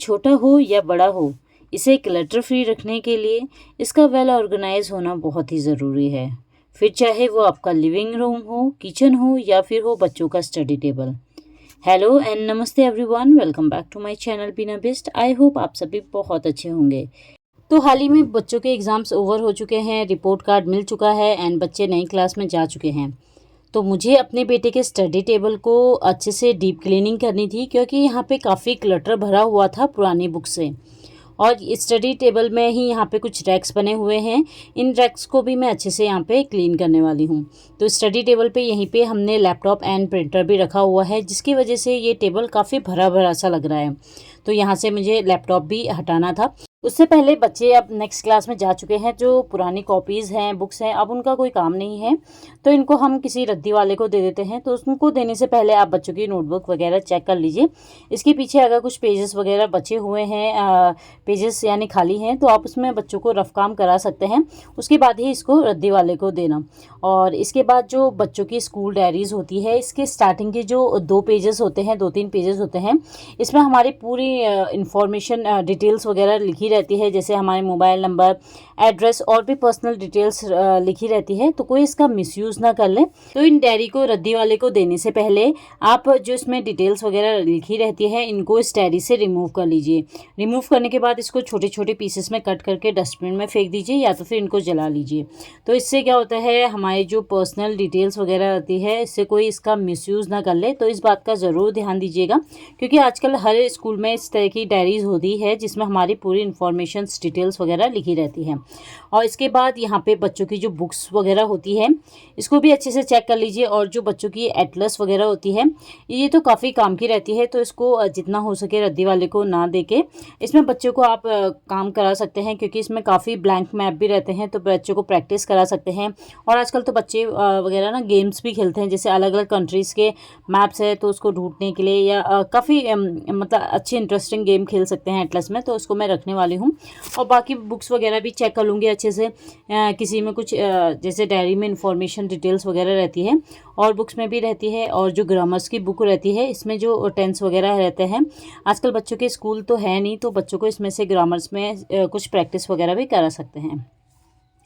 छोटा हो या बड़ा हो, इसे क्लटर फ्री रखने के लिए इसका वेल ऑर्गेनाइज होना बहुत ही ज़रूरी है। फिर चाहे वो आपका लिविंग रूम हो, किचन हो या फिर हो बच्चों का स्टडी टेबल। हेलो एंड नमस्ते everyone, welcome back to my channel Beena best. I hope आप सभी बहुत अच्छे होंगे। तो हाल ही में बच्चों के एग्ज़ाम्स ओवर हो चुके हैं, रिपोर्ट कार्ड मिल चुका है एंड बच्चे नई क्लास में जा चुके हैं। तो मुझे अपने बेटे के स्टडी टेबल को अच्छे से डीप क्लीनिंग करनी थी, क्योंकि यहाँ पे काफ़ी क्लटर भरा हुआ था पुरानी बुक से। और स्टडी टेबल में ही यहाँ पे कुछ रैक्स बने हुए हैं, इन रैक्स को भी मैं अच्छे से यहाँ पे क्लीन करने वाली हूँ। तो स्टडी टेबल पे यहीं पे हमने लैपटॉप एंड प्रिंटर भी रखा हुआ है, जिसकी वजह से ये टेबल काफ़ी भरा भरा सा लग रहा है। तो यहाँ से मुझे लैपटॉप भी हटाना था। उससे पहले बच्चे अब नेक्स्ट क्लास में जा चुके हैं। जो पुरानी कॉपीज़ हैं, बुक्स हैं, अब उनका कोई काम नहीं है, तो इनको हम किसी रद्दी वाले को दे देते हैं। तो उसको देने से पहले आप बच्चों की नोटबुक वगैरह चेक कर लीजिए। इसके पीछे अगर कुछ पेजेस वगैरह बचे हुए हैं, पेजेस यानी खाली हैं, तो आप उसमें बच्चों को रफ काम करा सकते हैं। उसके बाद ही इसको रद्दी वाले को देना। और इसके बाद जो बच्चों की स्कूल डायरीज़ होती है, इसके स्टार्टिंग के जो 2 पेजेस होते हैं, 2-3 पेजेस होते हैं, इसमें हमारी पूरी इंफॉर्मेशन डिटेल्स वगैरह लिखी रहती है, जैसे हमारे मोबाइल नंबर, एड्रेस और भी पर्सनल डिटेल्स लिखी रहती है। तो कोई इसका मिसयूज़ ना कर ले। तो इन डायरी को रद्दी वाले को देने से पहले आप जो इसमें डिटेल्स वगैरह लिखी रहती है, इनको इस डायरी से रिमूव कर लीजिए। रिमूव करने के बाद इसको छोटे छोटे पीसेस में कट करके डस्टबिन में फेंक दीजिए, या तो फिर इनको जला लीजिए। तो इससे क्या होता है, हमारी जो पर्सनल डिटेल्स वगैरह रहती है, इससे कोई इसका मिसयूज़ ना कर ले। तो इस बात का ज़रूर ध्यान दीजिएगा, क्योंकि आजकल हर स्कूल में इस तरह की डायरीज़ होती है, जिसमें हमारी पूरी इन्फॉर्मेशन डिटेल्स वगैरह लिखी रहती है। और इसके बाद यहाँ पे बच्चों की जो बुक्स वगैरह होती है, इसको भी अच्छे से चेक कर लीजिए। और जो बच्चों की एटलस वगैरह होती है, ये तो काफ़ी काम की रहती है, तो इसको जितना हो सके रद्दी वाले को ना देके इसमें बच्चों को आप काम करा सकते हैं, क्योंकि इसमें काफ़ी ब्लैंक मैप भी रहते हैं, तो बच्चों को प्रैक्टिस करा सकते हैं। और आजकल तो बच्चे वगैरह ना गेम्स भी खेलते हैं, जैसे अलग अलग कंट्रीज़ के मैप्स है, तो उसको ढूंढने के लिए या काफ़ी मतलब अच्छी इंटरेस्टिंग गेम खेल सकते हैं एटलस में। तो उसको मैं रखने वाली हूँ। और बाकी बुक्स वगैरह भी चेक कर लूँगी अच्छे से। किसी में कुछ जैसे डायरी में इंफॉर्मेशन डिटेल्स वगैरह रहती है, और बुक्स में भी रहती है। और जो ग्रामर्स की बुक रहती है, इसमें जो टेंस वगैरह रहते हैं, आजकल बच्चों के स्कूल तो है नहीं, तो बच्चों को इसमें से ग्रामर्स में कुछ प्रैक्टिस वगैरह भी करा सकते हैं।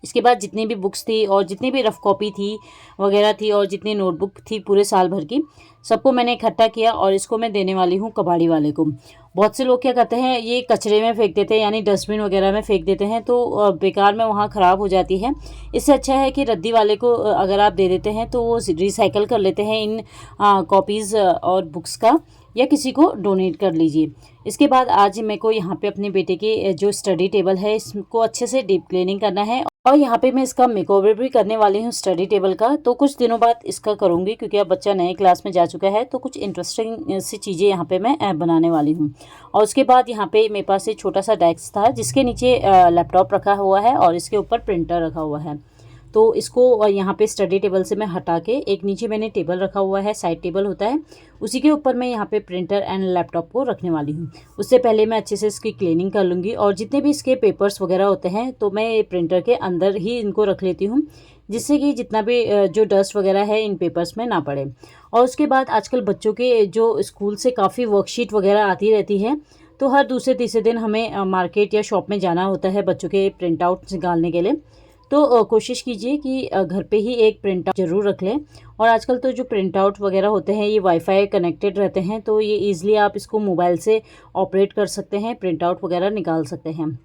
इसके बाद जितनी भी बुक्स थी और जितनी भी रफ़ कॉपी थी वगैरह थी और जितनी नोटबुक थी पूरे साल भर की, सबको मैंने इकट्ठा किया और इसको मैं देने वाली हूँ कबाड़ी वाले को। बहुत से लोग क्या करते हैं, ये कचरे में फेंक देते हैं, यानी डस्टबिन वगैरह में फेंक देते हैं, तो बेकार में वहाँ ख़राब हो जाती है। इससे अच्छा है कि रद्दी वाले को अगर आप दे देते हैं, तो वो रिसाइकल कर लेते हैं इन कॉपीज़ और बुक्स का, या किसी को डोनेट कर लीजिए। इसके बाद आज मेरे को यहाँ पे अपने बेटे की जो स्टडी टेबल है, इसको अच्छे से डीप क्लीनिंग करना है। और यहाँ पे मैं इसका मेकओवर भी करने वाली हूँ स्टडी टेबल का। तो कुछ दिनों बाद इसका करूँगी, क्योंकि अब बच्चा नए क्लास में जा चुका है, तो कुछ इंटरेस्टिंग सी चीज़ें यहाँ पे मैं बनाने वाली हूँ। और उसके बाद यहाँ पे मेरे पास एक छोटा सा डेस्क था, जिसके नीचे लैपटॉप रखा हुआ है और इसके ऊपर प्रिंटर रखा हुआ है। तो इसको यहाँ पे स्टडी टेबल से मैं हटा के एक नीचे मैंने टेबल रखा हुआ है, साइड टेबल होता है, उसी के ऊपर मैं यहाँ पे प्रिंटर एंड लैपटॉप को रखने वाली हूँ। उससे पहले मैं अच्छे से इसकी क्लीनिंग कर लूँगी, और जितने भी इसके पेपर्स वगैरह होते हैं, तो मैं प्रिंटर के अंदर ही इनको रख लेती हूँ, जिससे कि जितना भी जो डस्ट वगैरह है इन पेपर्स में ना पड़े। और उसके बाद आजकल बच्चों के जो स्कूल से काफ़ी वर्कशीट वगैरह आती रहती है, तो हर दूसरे तीसरे दिन हमें मार्केट या शॉप में जाना होता है बच्चों के प्रिंट आउट निकालने के लिए। तो कोशिश कीजिए कि घर पे ही एक प्रिंट आउट ज़रूर रख लें। और आजकल तो जो प्रिंट आउट वगैरह होते हैं, ये वाईफाई कनेक्टेड रहते हैं, तो ये ईज़िली आप इसको मोबाइल से ऑपरेट कर सकते हैं, प्रिंट आउट वगैरह निकाल सकते हैं।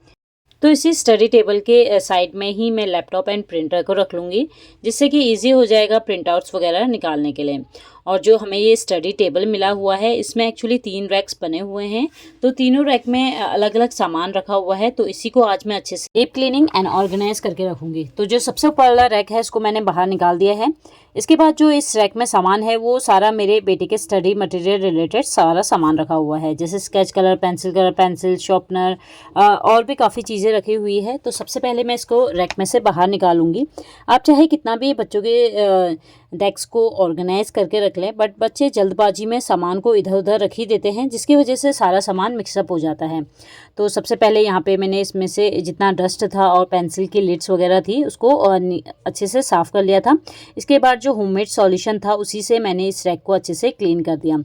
तो इसी स्टडी टेबल के साइड में ही मैं लैपटॉप एंड प्रिंटर को रख लूँगी, जिससे कि इजी हो जाएगा प्रिंट आउट्स वगैरह निकालने के लिए। और जो हमें ये स्टडी टेबल मिला हुआ है, इसमें एक्चुअली 3 रैक्स बने हुए हैं, तो तीनों रैक में अलग अलग सामान रखा हुआ है। तो इसी को आज मैं अच्छे से डीप क्लीनिंग एंड ऑर्गेनाइज करके रखूँगी। तो जो सबसे ऊपर वाला रैक है, इसको मैंने बाहर निकाल दिया है। इसके बाद जो इस रैक में सामान है, वो सारा मेरे बेटे के स्टडी मटेरियल रिलेटेड सारा सामान रखा हुआ है, जैसे स्केच कलर पेंसिल, शार्पनर और भी काफ़ी चीज़ें रखी हुई है। तो सबसे पहले मैं इसको रैक में से बाहर निकालूंगी। आप चाहे कितना भी बच्चों के डेस्क को ऑर्गेनाइज करके रख लें, बट बच्चे जल्दबाजी में सामान को इधर उधर रख ही देते हैं, जिसकी वजह से सारा सामान मिक्सअप हो जाता है। तो सबसे पहले यहाँ पे मैंने इसमें से जितना डस्ट था और पेंसिल की लिड्स वगैरह थी, उसको अच्छे से साफ़ कर लिया था। इसके बाद जो होममेड सॉल्यूशन था, उसी से मैंने इस रैक को अच्छे से क्लीन कर दिया।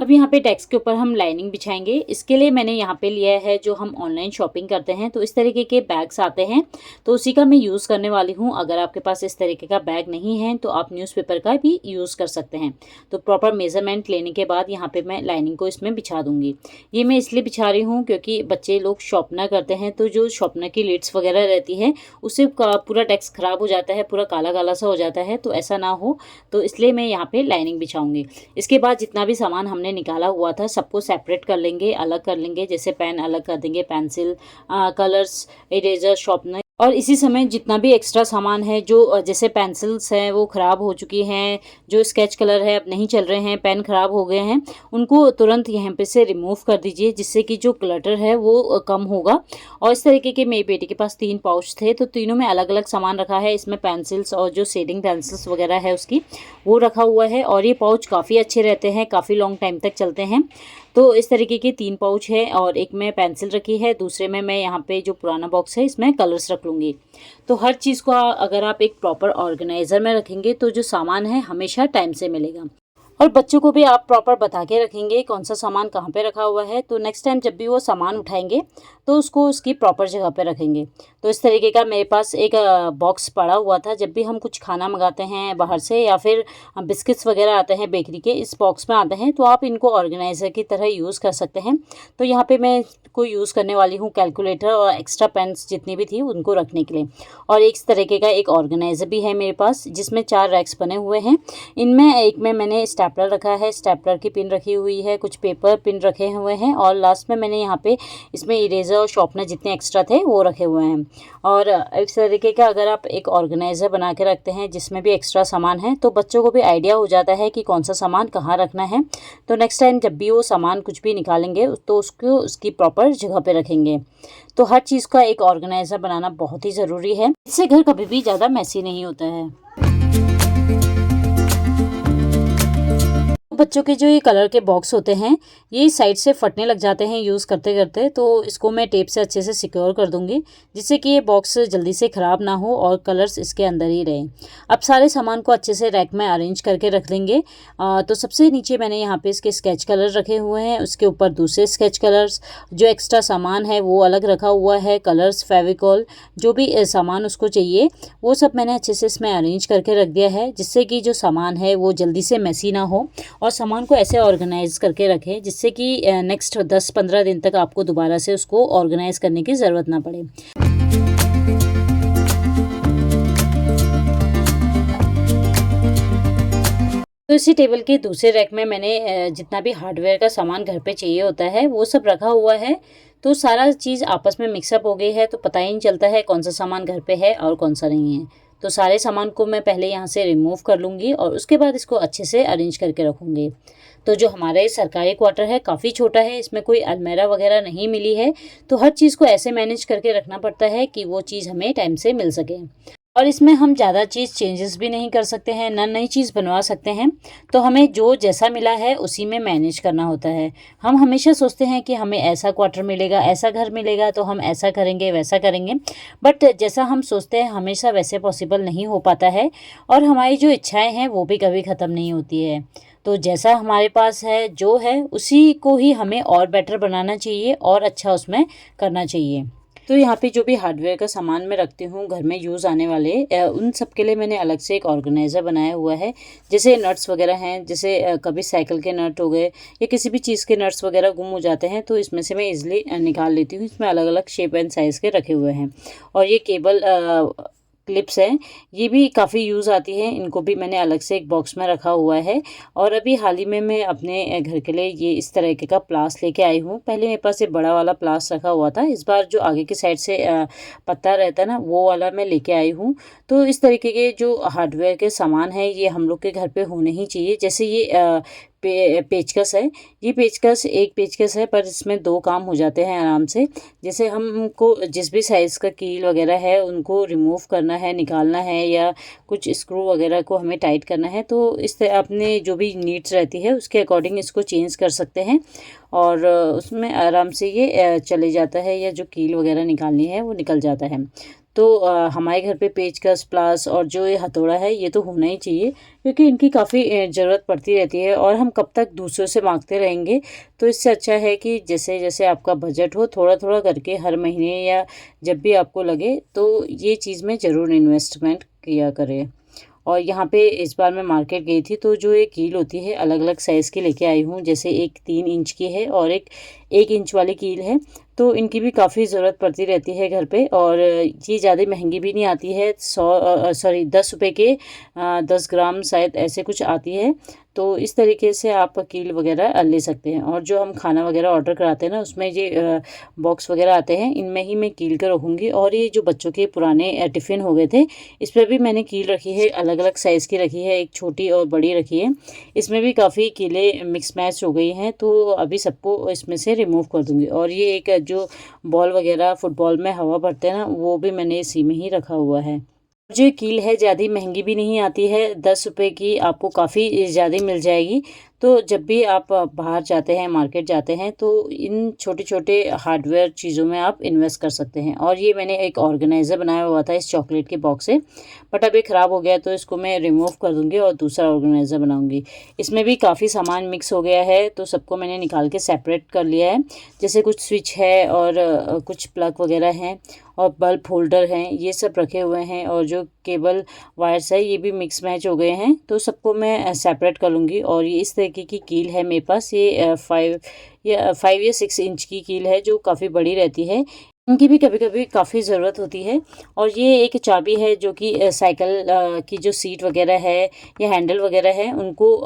अब यहाँ पे डेस्क के ऊपर हम लाइनिंग बिछाएंगे। इसके लिए मैंने यहाँ पे लिया है जो हम ऑनलाइन शॉपिंग करते हैं, तो इस तरीके के बैग्स आते हैं, तो उसी का मैं यूज़ करने वाली हूँ। अगर आपके पास इस तरीके का बैग नहीं है तो आप न्यूज़पेपर का भी यूज़ कर सकते हैं। तो प्रॉपर मेजरमेंट लेने के बाद यहाँ पे मैं लाइनिंग को इसमें बिछा दूँगी। ये मैं इसलिए बिछा रही हूँ क्योंकि बच्चे लोग शॉर्पनर करते हैं, तो जो शॉर्पनर की लिड्स वगैरह रहती है उससे पूरा डेस्क ख़राब हो जाता है, पूरा काला काला सा हो जाता है, तो ऐसा ना हो, तो इसलिए मैं यहाँ पे लाइनिंग बिछाऊंगी। इसके बाद जितना भी सामान हमने निकाला हुआ था सबको सेपरेट कर लेंगे, अलग कर लेंगे। जैसे पेन अलग कर देंगे, पेंसिल, कलर्स, इरेजर, शार्पनर, और इसी समय जितना भी एक्स्ट्रा सामान है, जो जैसे पेंसिल्स हैं वो ख़राब हो चुकी हैं, जो स्केच कलर है अब नहीं चल रहे हैं, पेन ख़राब हो गए हैं, उनको तुरंत यहाँ पे से रिमूव कर दीजिए, जिससे कि जो क्लटर है वो कम होगा। और इस तरीके के मेरी बेटी के पास 3 पाउच थे, तो तीनों में अलग अलग सामान रखा है। इसमें पेंसिल्स और जो शेडिंग पेंसिल्स वगैरह है उसकी वो रखा हुआ है, और ये पाउच काफ़ी अच्छे रहते हैं, काफ़ी लॉन्ग टाइम तक चलते हैं। तो इस तरीके के 3 पाउच है, और एक में पेंसिल रखी है, दूसरे में मैं यहाँ पे जो पुराना बॉक्स है इसमें कलर्स रख लूँगी। तो हर चीज़ को अगर आप एक प्रॉपर ऑर्गेनाइज़र में रखेंगे तो जो सामान है हमेशा टाइम से मिलेगा। और बच्चों को भी आप प्रॉपर बता के रखेंगे कौन सा सामान कहाँ पे रखा हुआ है, तो नेक्स्ट टाइम जब भी वो सामान उठाएंगे तो उसको उसकी प्रॉपर जगह पे रखेंगे। तो इस तरीके का मेरे पास एक बॉक्स पड़ा हुआ था। जब भी हम कुछ खाना मंगाते हैं बाहर से, या फिर बिस्किट्स वगैरह आते हैं बेकरी के, इस बॉक्स में आते हैं, तो आप इनको ऑर्गेनाइज़र की तरह यूज़ कर सकते हैं। तो यहाँ पर मैं को यूज़ करने वाली हूँ कैलकुलेटर और एक्स्ट्रा पेन्स जितनी भी थी उनको रखने के लिए। और इस तरीके का एक ऑर्गेनाइज़र भी है मेरे पास, जिसमें 4 रैक्स बने हुए हैं। इनमें एक में मैंने स्टेपलर रखा है, स्टेपलर की पिन रखी हुई है, कुछ पेपर पिन रखे हुए हैं, और लास्ट में मैंने यहाँ पे इसमें इरेजर और शॉर्पनर जितने एक्स्ट्रा थे वो रखे हुए हैं। और इस तरीके का अगर आप एक ऑर्गेनाइज़र बना के रखते हैं जिसमें भी एक्स्ट्रा सामान है, तो बच्चों को भी आइडिया हो जाता है कि कौन सा सामान कहाँ रखना है। तो नेक्स्ट टाइम जब भी वो सामान कुछ भी निकालेंगे तो उसको उसकी प्रॉपर जगह पे रखेंगे। तो हर चीज़ का एक ऑर्गेनाइज़र बनाना बहुत ही ज़रूरी है, इससे घर कभी भी ज़्यादा मैसी नहीं होता है। बच्चों के जो ये कलर के बॉक्स होते हैं ये साइड से फटने लग जाते हैं यूज़ करते करते, तो इसको मैं टेप से अच्छे से सिक्योर कर दूंगी, जिससे कि ये बॉक्स जल्दी से ख़राब ना हो और कलर्स इसके अंदर ही रहें। अब सारे सामान को अच्छे से रैक में अरेंज करके रख देंगे। तो सबसे नीचे मैंने यहाँ पे इसके स्केच कलर रखे हुए हैं, उसके ऊपर दूसरे स्केच कलर्स, जो एक्स्ट्रा सामान है वो अलग रखा हुआ है, कलर्स, फेविकॉल, जो भी सामान उसको चाहिए वो सब मैंने अच्छे से इसमें अरेंज करके रख दिया है, जिससे कि जो सामान है वो जल्दी से मैसी ना हो। और सामान को ऐसे ऑर्गेनाइज करके रखें जिससे कि नेक्स्ट 10-15 दिन तक आपको दोबारा से उसको ऑर्गेनाइज करने की ज़रूरत ना पड़े। तो इसी टेबल के दूसरे रैक में मैंने जितना भी हार्डवेयर का सामान घर पे चाहिए होता है वो सब रखा हुआ है। तो सारा चीज़ आपस में मिक्सअप हो गई है, तो पता ही नहीं चलता है कौन सा सामान घर पे है और कौन सा नहीं है। तो सारे सामान को मैं पहले यहाँ से रिमूव कर लूँगी और उसके बाद इसको अच्छे से अरेंज करके रखूँगी। तो जो हमारे सरकारी क्वार्टर है काफ़ी छोटा है, इसमें कोई अलमीरा वगैरह नहीं मिली है, तो हर चीज़ को ऐसे मैनेज करके रखना पड़ता है कि वो चीज़ हमें टाइम से मिल सके। और इसमें हम ज़्यादा चीज़ चेंजेस भी नहीं कर सकते हैं, ना नई चीज़ बनवा सकते हैं। तो हमें जो जैसा मिला है उसी में मैनेज करना होता है। हम हमेशा सोचते हैं कि हमें ऐसा क्वार्टर मिलेगा, ऐसा घर मिलेगा, तो हम ऐसा करेंगे, वैसा करेंगे, बट जैसा हम सोचते हैं हमेशा वैसे पॉसिबल नहीं हो पाता है, और हमारी जो इच्छाएँ हैं वो भी कभी ख़त्म नहीं होती है। तो जैसा हमारे पास है, जो है, उसी को ही हमें और बेटर बनाना चाहिए और अच्छा उसमें करना चाहिए। तो यहाँ पे जो भी हार्डवेयर का सामान मैं रखती हूँ घर में यूज़ आने वाले, उन सब के लिए मैंने अलग से एक ऑर्गेनाइज़र बनाया हुआ है। जैसे नट्स वगैरह हैं, जैसे कभी साइकिल के नट हो गए या किसी भी चीज़ के नट्स वगैरह गुम हो जाते हैं, तो इसमें से मैं इजीली निकाल लेती हूँ। इसमें अलग अलग शेप एंड साइज़ के रखे हुए हैं। और ये केबल क्लिप्स हैं, ये भी काफ़ी यूज़ आती हैं, इनको भी मैंने अलग से एक बॉक्स में रखा हुआ है। और अभी हाल ही में मैं अपने घर के लिए ये इस तरीके का प्लास लेके आई हूँ। पहले मेरे पास ये बड़ा वाला प्लास रखा हुआ था, इस बार जो आगे की साइड से पत्ता रहता है ना, वो वाला मैं लेके आई हूँ। तो इस तरीके के जो हार्डवेयर के सामान है ये हम लोग के घर पे होने ही चाहिए। जैसे ये पेचकस है, ये पेचकस एक पेचकस है, पर इसमें 2 काम हो जाते हैं आराम से। जैसे हमको जिस भी साइज़ का कील वगैरह है उनको रिमूव करना है, निकालना है, या कुछ स्क्रू वगैरह को हमें टाइट करना है, तो इस तरह अपने जो भी नीड्स रहती है उसके अकॉर्डिंग इसको चेंज कर सकते हैं, और उसमें आराम से ये चले जाता है, या जो कील वगैरह निकालनी है वो निकल जाता है। तो हमारे घर पे पेचकस, प्लास और जो ये हथौड़ा है ये तो होना ही चाहिए, क्योंकि इनकी काफ़ी ज़रूरत पड़ती रहती है और हम कब तक दूसरों से मांगते रहेंगे। तो इससे अच्छा है कि जैसे जैसे आपका बजट हो, थोड़ा थोड़ा करके हर महीने या जब भी आपको लगे तो ये चीज़ में ज़रूर इन्वेस्टमेंट किया करें। और यहाँ पे इस बार मैं मार्केट गई थी, तो जो ये कील होती है अलग अलग साइज़ की लेके आई हूँ। जैसे एक 3 इंच की है और एक 1 इंच वाली कील है। तो इनकी भी काफ़ी ज़रूरत पड़ती रहती है घर पे, और ये ज़्यादा महंगी भी नहीं आती है। 10 रुपए के 10 ग्राम शायद ऐसे कुछ आती है। तो इस तरीके से आप कील वगैरह ले सकते हैं। और जो हम खाना वगैरह ऑर्डर कराते हैं ना, उसमें ये बॉक्स वगैरह आते हैं, इनमें ही मैं कील के रखूँगी। और ये जो बच्चों के पुराने टिफ़िन हो गए थे, इस पर भी मैंने कील रखी है, अलग अलग साइज़ की रखी है, एक छोटी और बड़ी रखी है। इसमें भी काफ़ी कीलें मिक्स मैच हो गई हैं, तो अभी सबको इसमें से रिमूव कर दूँगी। और ये एक जो बॉल वगैरह फुटबॉल में हवा भरते हैं ना, वो भी मैंने इसी में ही रखा हुआ है। जो ये कील है ज़्यादा महंगी भी नहीं आती है, 10 रुपए की आपको काफ़ी ज़्यादा मिल जाएगी। तो जब भी आप बाहर जाते हैं, मार्केट जाते हैं, तो इन छोटे छोटे हार्डवेयर चीज़ों में आप इन्वेस्ट कर सकते हैं। और ये मैंने एक ऑर्गेनाइज़र बनाया हुआ था इस चॉकलेट के बॉक्स से, बट अभी ख़राब हो गया, तो इसको मैं रिमूव कर दूँगी और दूसरा ऑर्गेनाइज़र बनाऊँगी। इसमें भी काफ़ी सामान मिक्स हो गया है, तो सबको मैंने निकाल के सेपरेट कर लिया है। जैसे कुछ स्विच है और कुछ प्लग वगैरह हैं और बल्ब होल्डर हैं, ये सब रखे हुए हैं। और जो केबल वायर्स है, ये भी मिक्स मैच हो गए हैं, तो सबको मैं सेपरेट कर लूँगी। और ये इस तरीके की कील है मेरे पास, ये 5 या 6 इंच की कील है, जो काफ़ी बड़ी रहती है। इनकी भी कभी कभी काफ़ी ज़रूरत होती है। और ये एक चाबी है जो कि साइकिल की जो सीट वगैरह है या हैंडल वगैरह है, उनको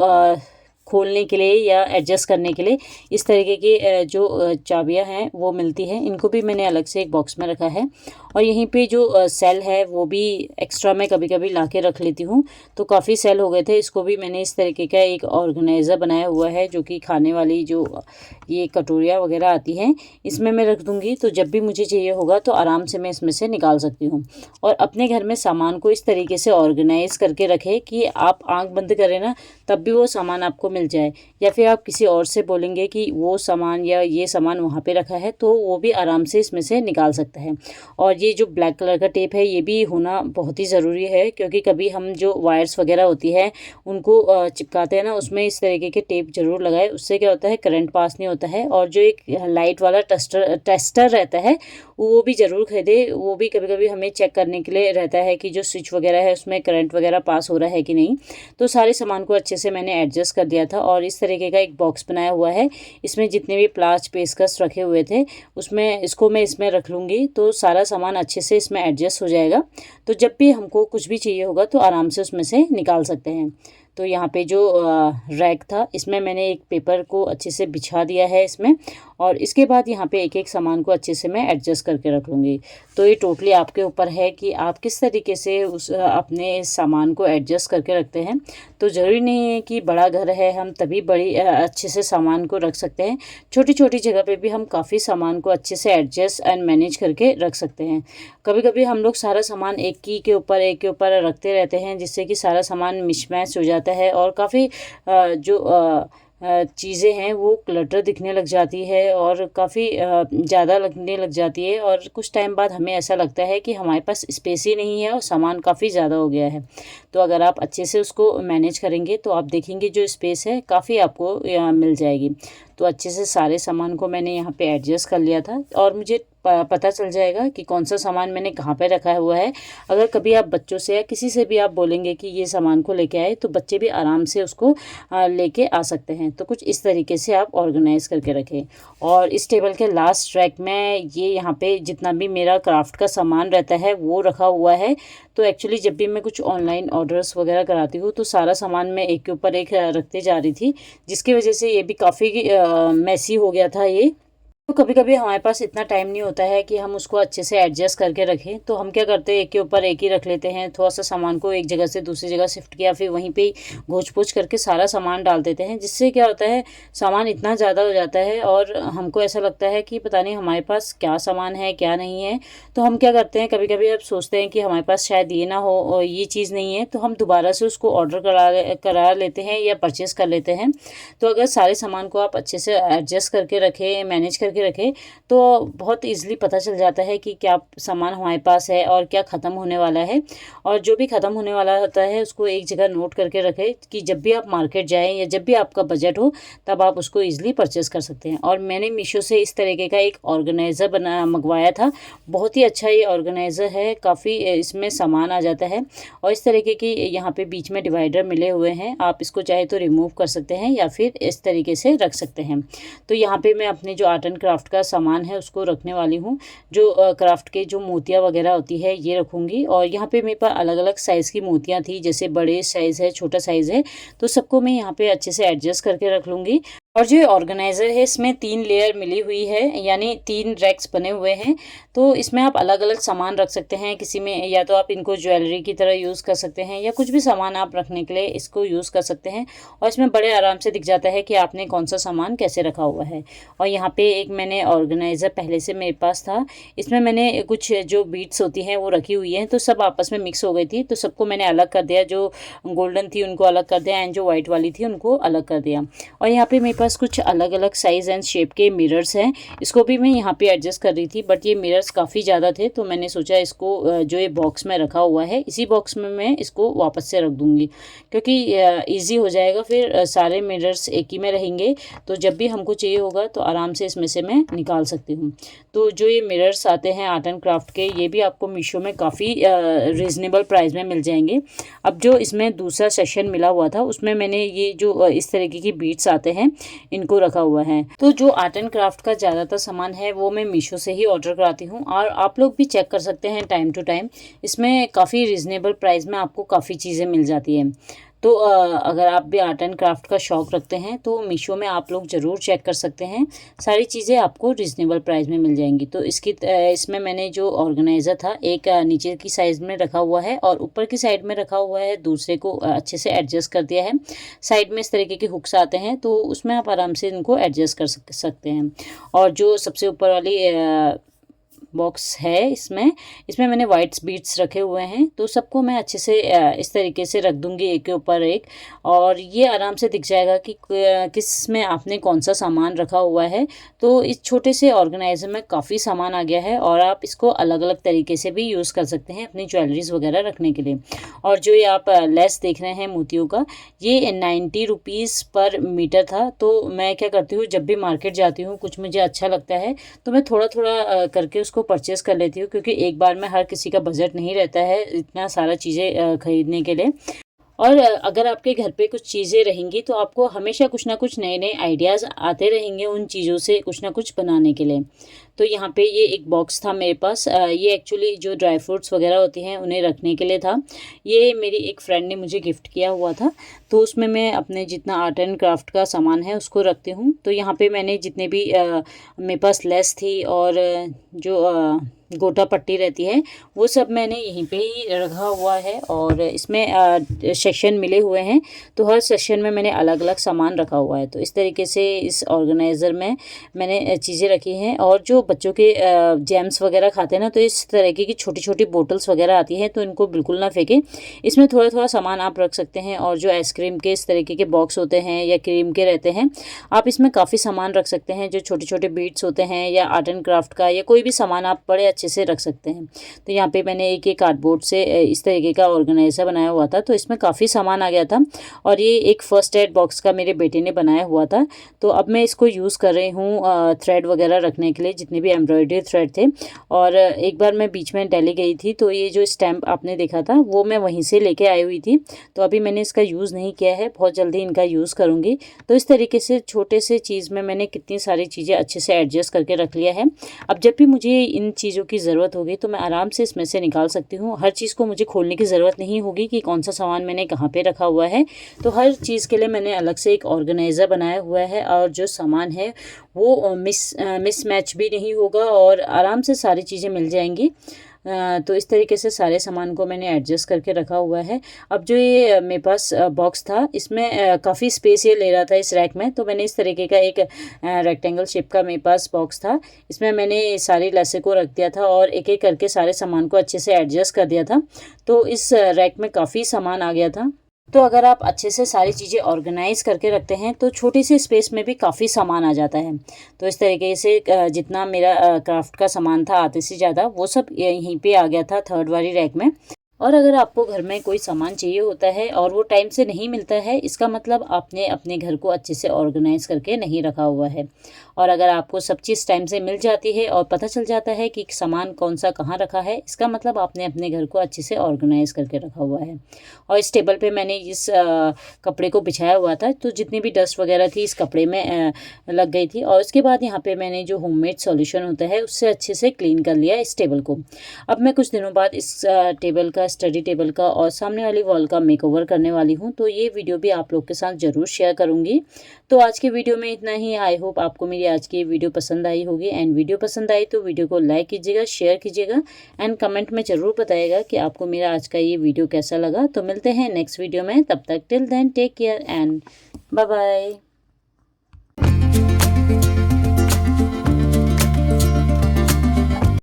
खोलने के लिए या एडजस्ट करने के लिए इस तरीके की जो चाबियां हैं वो मिलती हैं। इनको भी मैंने अलग से एक बॉक्स में रखा है। और यहीं पे जो सेल है वो भी एक्स्ट्रा मैं कभी कभी ला के रख लेती हूँ। तो काफ़ी सेल हो गए थे, इसको भी मैंने इस तरीके का एक ऑर्गेनाइज़र बनाया हुआ है, जो कि खाने वाली जो ये कटोरियाँ वगैरह आती हैं, इसमें मैं रख दूँगी। तो जब भी मुझे चाहिए होगा तो आराम से मैं इसमें से निकाल सकती हूँ। और अपने घर में सामान को इस तरीके से ऑर्गेनाइज़ करके रखें कि आप आँख बंद करें ना, तब भी वो सामान आपको मिल जाए। या फिर आप किसी और से बोलेंगे कि वो सामान या ये सामान वहाँ पे रखा है, तो वो भी आराम से इसमें से निकाल सकता है। और ये जो ब्लैक कलर का टेप है, ये भी होना बहुत ही ज़रूरी है, क्योंकि कभी हम जो वायर्स वगैरह होती है उनको चिपकाते हैं ना, उसमें इस तरीके के टेप ज़रूर लगाए। उससे क्या होता है, करंट पास नहीं होता है। और जो एक लाइट वाला टेस्टर रहता है, वो भी ज़रूर खरीदे। वो भी कभी कभी हमें चेक करने के लिए रहता है कि जो स्विच वगैरह है उसमें करंट वगैरह पास हो रहा है कि नहीं। तो सारे सामान को अच्छे से मैंने एडजस्ट कर दिया था। और इस तरीके का एक बॉक्स बनाया हुआ है, इसमें जितने भी प्लास पेचकस रखे हुए थे, उसमें इसको मैं इसमें रख लूँगी, तो सारा सामान अच्छे से इसमें एडजस्ट हो जाएगा। तो जब भी हमको कुछ भी चाहिए होगा तो आराम से उसमें से निकाल सकते हैं। तो यहाँ पे जो रैक था, इसमें मैंने एक पेपर को अच्छे से बिछा दिया है इसमें। और इसके बाद यहाँ पे एक एक सामान को अच्छे से मैं एडजस्ट करके रख लूँगी। तो ये टोटली आपके ऊपर है कि आप किस तरीके से उस अपने सामान को एडजस्ट करके रखते हैं। तो ज़रूरी नहीं है कि बड़ा घर है हम तभी बड़ी अच्छे से सामान को रख सकते हैं। छोटी छोटी जगह पे भी हम काफ़ी सामान को अच्छे से एडजस्ट एंड मैनेज करके रख सकते हैं। कभी कभी हम लोग सारा सामान एक ही के ऊपर एक के ऊपर रखते रहते हैं, जिससे कि सारा सामान मिसमैच हो जाता है और काफ़ी जो चीज़ें हैं वो क्लटर दिखने लग जाती है और काफ़ी ज़्यादा लगने लग जाती है। और कुछ टाइम बाद हमें ऐसा लगता है कि हमारे पास स्पेस ही नहीं है और सामान काफ़ी ज़्यादा हो गया है। तो अगर आप अच्छे से उसको मैनेज करेंगे तो आप देखेंगे जो स्पेस है काफ़ी आपको मिल जाएगी। तो अच्छे से सारे सामान को मैंने यहाँ पे एडजस्ट कर लिया था, और मुझे पता चल जाएगा कि कौन सा सामान मैंने कहाँ पे रखा हुआ है। अगर कभी आप बच्चों से या किसी से भी आप बोलेंगे कि ये सामान को लेके आए, तो बच्चे भी आराम से उसको लेके आ सकते हैं। तो कुछ इस तरीके से आप ऑर्गेनाइज़ करके रखें। और इस टेबल के लास्ट रैक में ये यहाँ पे जितना भी मेरा क्राफ्ट का सामान रहता है वो रखा हुआ है। तो एक्चुअली जब भी मैं कुछ ऑनलाइन ऑर्डर्स वगैरह कराती हूँ, तो सारा सामान मैं एक के ऊपर एक रखते जा रही थी, जिसकी वजह से ये भी काफ़ी मैसी हो गया था ये। तो कभी कभी हमारे पास इतना टाइम नहीं होता है कि हम उसको अच्छे से एडजस्ट करके रखें। तो हम क्या करते हैं, एक के ऊपर एक ही रख लेते हैं। थोड़ा सा सामान को एक जगह से दूसरी जगह शिफ्ट किया, फिर वहीं पे घोच पोच करके सारा सामान डाल देते हैं, जिससे क्या होता है, सामान इतना ज़्यादा हो जाता है और हमको ऐसा लगता है कि पता नहीं हमारे पास क्या सामान है क्या नहीं है। तो हम क्या करते हैं, कभी कभी अब सोचते हैं कि हमारे पास शायद ये ना हो और ये चीज़ नहीं है, तो हम दोबारा से उसको ऑर्डर करा लेते हैं या परचेज़ कर लेते हैं। तो अगर सारे सामान को आप अच्छे से एडजस्ट करके रखें, मैनेज करके करके रखें तो बहुत ईजिली पता चल जाता है कि क्या सामान हमारे पास है और क्या ख़त्म होने वाला है। और जो भी ख़त्म होने वाला होता है उसको एक जगह नोट करके रखें कि जब भी आप मार्केट जाएँ या जब भी आपका बजट हो तब आप उसको ईजिली परचेज़ कर सकते हैं। और मैंने मीशो से इस तरीके का एक ऑर्गेनाइज़र मंगवाया था। बहुत ही अच्छा ये ऑर्गेनाइज़र है, काफ़ी इसमें सामान आ जाता है और इस तरीके की यहाँ पे बीच में डिवाइडर मिले हुए हैं। आप इसको चाहे तो रिमूव कर सकते हैं या फिर इस तरीके से रख सकते हैं। तो यहाँ पे मैं अपने जो आर्ट एंड क्राफ्ट का सामान है उसको रखने वाली हूँ। जो क्राफ्ट के जो मोतियाँ वगैरह होती है ये रखूँगी। और यहाँ पे मेरे पास अलग अलग साइज़ की मोतियाँ थी, जैसे बड़े साइज़ है, छोटा साइज़ है, तो सबको मैं यहाँ पे अच्छे से एडजस्ट करके रख लूँगी। और जो ऑर्गेनाइज़र है इसमें 3 लेयर मिली हुई है, यानी 3 रैक्स बने हुए हैं। तो इसमें आप अलग अलग सामान रख सकते हैं। किसी में या तो आप इनको ज्वेलरी की तरह यूज़ कर सकते हैं या कुछ भी सामान आप रखने के लिए इसको यूज़ कर सकते हैं। और इसमें बड़े आराम से दिख जाता है कि आपने कौन सा सामान कैसे रखा हुआ है। और यहाँ पे एक मैंने ऑर्गेनाइज़र पहले से मेरे पास था, इसमें मैंने कुछ जो बीड्स होती हैं वो रखी हुई हैं, तो सब आपस में मिक्स हो गई थी, तो सबको मैंने अलग कर दिया। जो गोल्डन थी उनको अलग कर दिया एंड जो वाइट वाली थी उनको अलग कर दिया। और यहाँ पे मेरे पास कुछ अलग अलग साइज़ एंड शेप के मिरर्स हैं, इसको भी मैं यहाँ पे एडजस्ट कर रही थी, बट ये मिरर्स काफ़ी ज़्यादा थे तो मैंने सोचा इसको जो ये बॉक्स में रखा हुआ है इसी बॉक्स में मैं इसको वापस से रख दूँगी, क्योंकि ईजी हो जाएगा। फिर सारे मिरर्स एक ही में रहेंगे, तो जब भी हमको चाहिए होगा तो आराम से इसमें से मैं निकाल सकती हूँ। तो जो ये मिरर्स आते हैं आर्ट एंड क्राफ्ट के, ये भी आपको मीशो में काफ़ी रीज़नेबल प्राइस में मिल जाएंगे। अब जो इसमें दूसरा सेशन मिला हुआ था उसमें मैंने ये जो इस तरीके की बीड्स आते हैं इनको रखा हुआ है। तो जो आर्ट एंड क्राफ्ट का ज़्यादातर सामान है वो मैं मीशो से ही ऑर्डर कराती हूँ, और आप लोग भी चेक कर सकते हैं टाइम टू टाइम, इसमें काफ़ी रीज़नेबल प्राइस में आपको काफ़ी चीज़ें मिल जाती हैं। तो अगर आप भी आर्ट एंड क्राफ्ट का शौक़ रखते हैं तो मीशो में आप लोग ज़रूर चेक कर सकते हैं, सारी चीज़ें आपको रीज़नेबल प्राइस में मिल जाएंगी। तो इसमें मैंने जो ऑर्गेनाइज़र था एक नीचे की साइज़ में रखा हुआ है और ऊपर की साइड में रखा हुआ है, दूसरे को अच्छे से एडजस्ट कर दिया है। साइड में इस तरीके के हुक्स आते हैं तो उसमें आप आराम से इनको एडजस्ट कर सकते हैं। और जो सबसे ऊपर वाली बॉक्स है इसमें मैंने वाइट बीड्स रखे हुए हैं, तो सबको मैं अच्छे से इस तरीके से रख दूंगी एक के ऊपर एक, और ये आराम से दिख जाएगा कि किस में आपने कौन सा सामान रखा हुआ है। तो इस छोटे से ऑर्गेनाइजर में काफ़ी सामान आ गया है और आप इसको अलग अलग तरीके से भी यूज़ कर सकते हैं अपनी ज्वेलरीज वगैरह रखने के लिए। और जो ये आप लेस देख रहे हैं मोतियों का, ये 90 रुपीज़ पर मीटर था। तो मैं क्या करती हूँ, जब भी मार्केट जाती हूँ कुछ मुझे अच्छा लगता है तो मैं थोड़ा थोड़ा करके उसको परचेज़ कर लेती हूँ, क्योंकि एक बार में हर किसी का बजट नहीं रहता है इतना सारा चीज़ें खरीदने के लिए। और अगर आपके घर पे कुछ चीज़ें रहेंगी तो आपको हमेशा कुछ ना कुछ नए नए आइडियाज़ आते रहेंगे उन चीज़ों से कुछ ना कुछ बनाने के लिए। तो यहाँ पे ये एक बॉक्स था मेरे पास, ये एक्चुअली जो ड्राई फ्रूट्स वगैरह होती हैं उन्हें रखने के लिए था। ये मेरी एक फ्रेंड ने मुझे गिफ्ट किया हुआ था, तो उसमें मैं अपने जितना आर्ट एंड क्राफ्ट का सामान है उसको रखती हूँ। तो यहाँ पे मैंने जितने भी मेरे पास लेस थी और जो गोटा पट्टी रहती है वो सब मैंने यहीं पे ही रखा हुआ है। और इसमें सेक्शन मिले हुए हैं, तो हर सेक्शन में मैंने अलग अलग सामान रखा हुआ है। तो इस तरीके से इस ऑर्गेनाइज़र में मैंने चीज़ें रखी हैं। और जो बच्चों के जैम्स वगैरह खाते हैं ना, तो इस तरीके की छोटी छोटी बोटल्स वगैरह आती हैं, तो इनको बिल्कुल ना फेंकें, इसमें थोड़ा थोड़ा सामान आप रख सकते हैं। और जो आइसक्रीम के इस तरीके के बॉक्स होते हैं या क्रीम के रहते हैं, आप इसमें काफ़ी सामान रख सकते हैं। जो छोटे छोटे बीड्स होते हैं या आर्ट एंड क्राफ्ट का या कोई भी सामान आप बड़े अच्छे से रख सकते हैं। तो यहाँ पे मैंने एक कार्डबोर्ड से इस तरीके का ऑर्गेनाइजर बनाया हुआ था, तो इसमें काफ़ी सामान आ गया था। और ये एक फर्स्ट एड बॉक्स का मेरे बेटे ने बनाया हुआ था, तो अब मैं इसको यूज़ कर रही हूँ थ्रेड वगैरह रखने के लिए, जितने भी एम्ब्रॉयडरी थ्रेड थे। और एक बार मैं बीच में दिल्ली गई थी, तो ये जो स्टैम्प आपने देखा था वो मैं वहीं से लेके आई हुई थी, तो अभी मैंने इसका यूज़ नहीं किया है, बहुत जल्दी इनका यूज़ करूँगी। तो इस तरीके से छोटे से चीज़ में मैंने कितनी सारी चीज़ें अच्छे से एडजस्ट करके रख लिया है। अब जब भी मुझे इन चीज़ों की ज़रूरत होगी तो मैं आराम से इसमें से निकाल सकती हूँ। हर चीज़ को मुझे खोलने की ज़रूरत नहीं होगी कि कौन सा सामान मैंने कहाँ पे रखा हुआ है। तो हर चीज़ के लिए मैंने अलग से एक ऑर्गेनाइज़र बनाया हुआ है, और जो सामान है वो मिसमैच भी नहीं होगा और आराम से सारी चीज़ें मिल जाएंगी। तो इस तरीके से सारे सामान को मैंने एडजस्ट करके रखा हुआ है। अब जो ये मेरे पास बॉक्स था, इसमें काफ़ी स्पेस ये ले रहा था इस रैक में, तो मैंने इस तरीके का एक रेक्टेंगल शेप का मेरे पास बॉक्स था, इसमें मैंने सारी लस्से को रख दिया था और एक एक करके सारे सामान को अच्छे से एडजस्ट कर दिया था। तो इस रैक में काफ़ी सामान आ गया था। तो अगर आप अच्छे से सारी चीज़ें ऑर्गेनाइज़ करके रखते हैं तो छोटे से स्पेस में भी काफ़ी सामान आ जाता है। तो इस तरीके से जितना मेरा क्राफ्ट का सामान था आधे से ज़्यादा वो सब यहीं पे आ गया था थर्ड वाली रैक में। और अगर आपको घर में कोई सामान चाहिए होता है और वो टाइम से नहीं मिलता है, इसका मतलब आपने अपने घर को अच्छे से ऑर्गेनाइज़ करके नहीं रखा हुआ है। और अगर आपको सब चीज़ टाइम से मिल जाती है और पता चल जाता है कि सामान कौन सा कहाँ रखा है, इसका मतलब आपने अपने घर को अच्छे से ऑर्गेनाइज़ करके रखा हुआ है। और इस टेबल पे मैंने इस कपड़े को बिछाया हुआ था, तो जितनी भी डस्ट वगैरह थी इस कपड़े में लग गई थी। और उसके बाद यहाँ पे मैंने जो होममेड सॉल्यूशन होता है उससे अच्छे से क्लीन कर लिया इस टेबल को। अब मैं कुछ दिनों बाद इस टेबल का, स्टडी टेबल का और सामने वाली वॉल का मेकओवर करने वाली हूँ, तो ये वीडियो भी आप लोग के साथ ज़रूर शेयर करूँगी। तो आज के वीडियो में इतना ही। आई होप आपको मेरी आज की वीडियो पसंद आई होगी। एंड वीडियो पसंद आई तो वीडियो को लाइक कीजिएगा, शेयर कीजिएगा एंड कमेंट में ज़रूर बताइएगा कि आपको मेरा आज का ये वीडियो कैसा लगा। तो मिलते हैं नेक्स्ट वीडियो में, तब तक till then take care and bye bye.